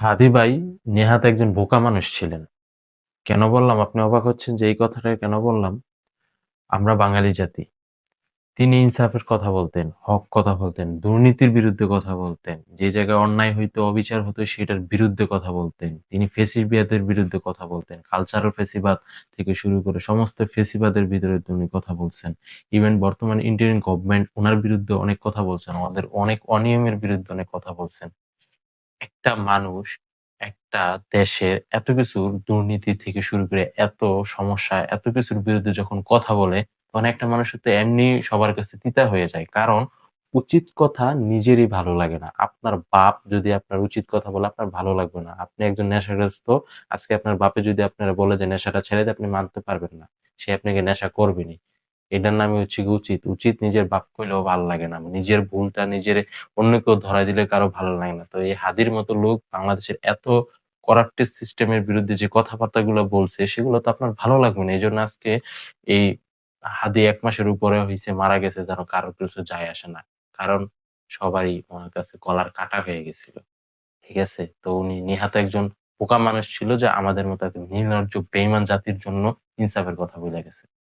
হাদি ভাই নেহাত একজন বোকা মানুষ ছিলেন। কেন বললাম? আপনি অবাক হচ্ছেন যে এই কথাটা কেন বললাম। আমরা বাঙালি জাতি। তিনি ইনসাফের কথা বলতেন, হক কথা বলতেন, দুর্নীতির বিরুদ্ধে কথা বলতেন, যে জায়গায় অন্যায় হইতো, অবিচার হতো সেটার বিরুদ্ধে কথা বলতেন। তিনি ফেসিবাদের বিরুদ্ধে কথা বলতেন, কালচারাল ফেসিবাদ থেকে শুরু করে সমস্ত ফেসিবাদের বিরুদ্ধে উনি কথা বলছেন। ইভেন বর্তমান ইন্টারিম গভর্নমেন্ট ওনার বিরুদ্ধে অনেক কথা বলছেন, আমাদের অনেক অনিয়মের বিরুদ্ধে অনেক কথা বলছেন। একটা মানুষ একটা দেশের এত কিছুর দুর্নীতি থেকে শুরু করে এত সমস্যা, এত কিছুর বিরুদ্ধে যখন কথা বলে, তখন একটা মানুষের তো এমনি সবার কাছে তিতা হয়ে যায়। কারণ উচিত কথা নিজেরই ভালো লাগে না। আপনার বাপ যদি আপনার উচিত কথা বলে আপনার ভালো লাগবে না। আপনি একজন নেশাগ্রস্ত, আজকে আপনার বাপে যদি আপনারা বলে যে নেশাটা ছেড়ে দেয়, আপনি মানতে পারবেন না। সে আপনাকে নেশা করবেনই। এটার নামে হচ্ছে গিয়ে উচিত। উচিত নিজের বাপ কইলেও ভালো লাগে না। নিজের ভুলটা নিজের অন্য কেউ ধরায় দিলে কারো ভালো লাগে না। তো এই হাদির মতো লোক বাংলাদেশের এত করাপ্টেড সিস্টেমের বিরুদ্ধে যে কথাবার্তাগুলো বলছে সেগুলো তো আপনার ভালো লাগবে না। এজন্য আজকে এই হাদি ১ মাসের উপরে হইছে, মারা গেছে, যেন কারো কিছু যায় আসে না। কারণ সবারই ওনার কাছে গলার কাঁটা হয়ে গেছিল। ঠিক আছে? তো উনি নেহাত একজন বোকা মানুষ ছিল যে আমাদের মতো এত নির্লজ্জ বেইমান জাতির জন্য ইনসাফের কথা বইলা গেছে।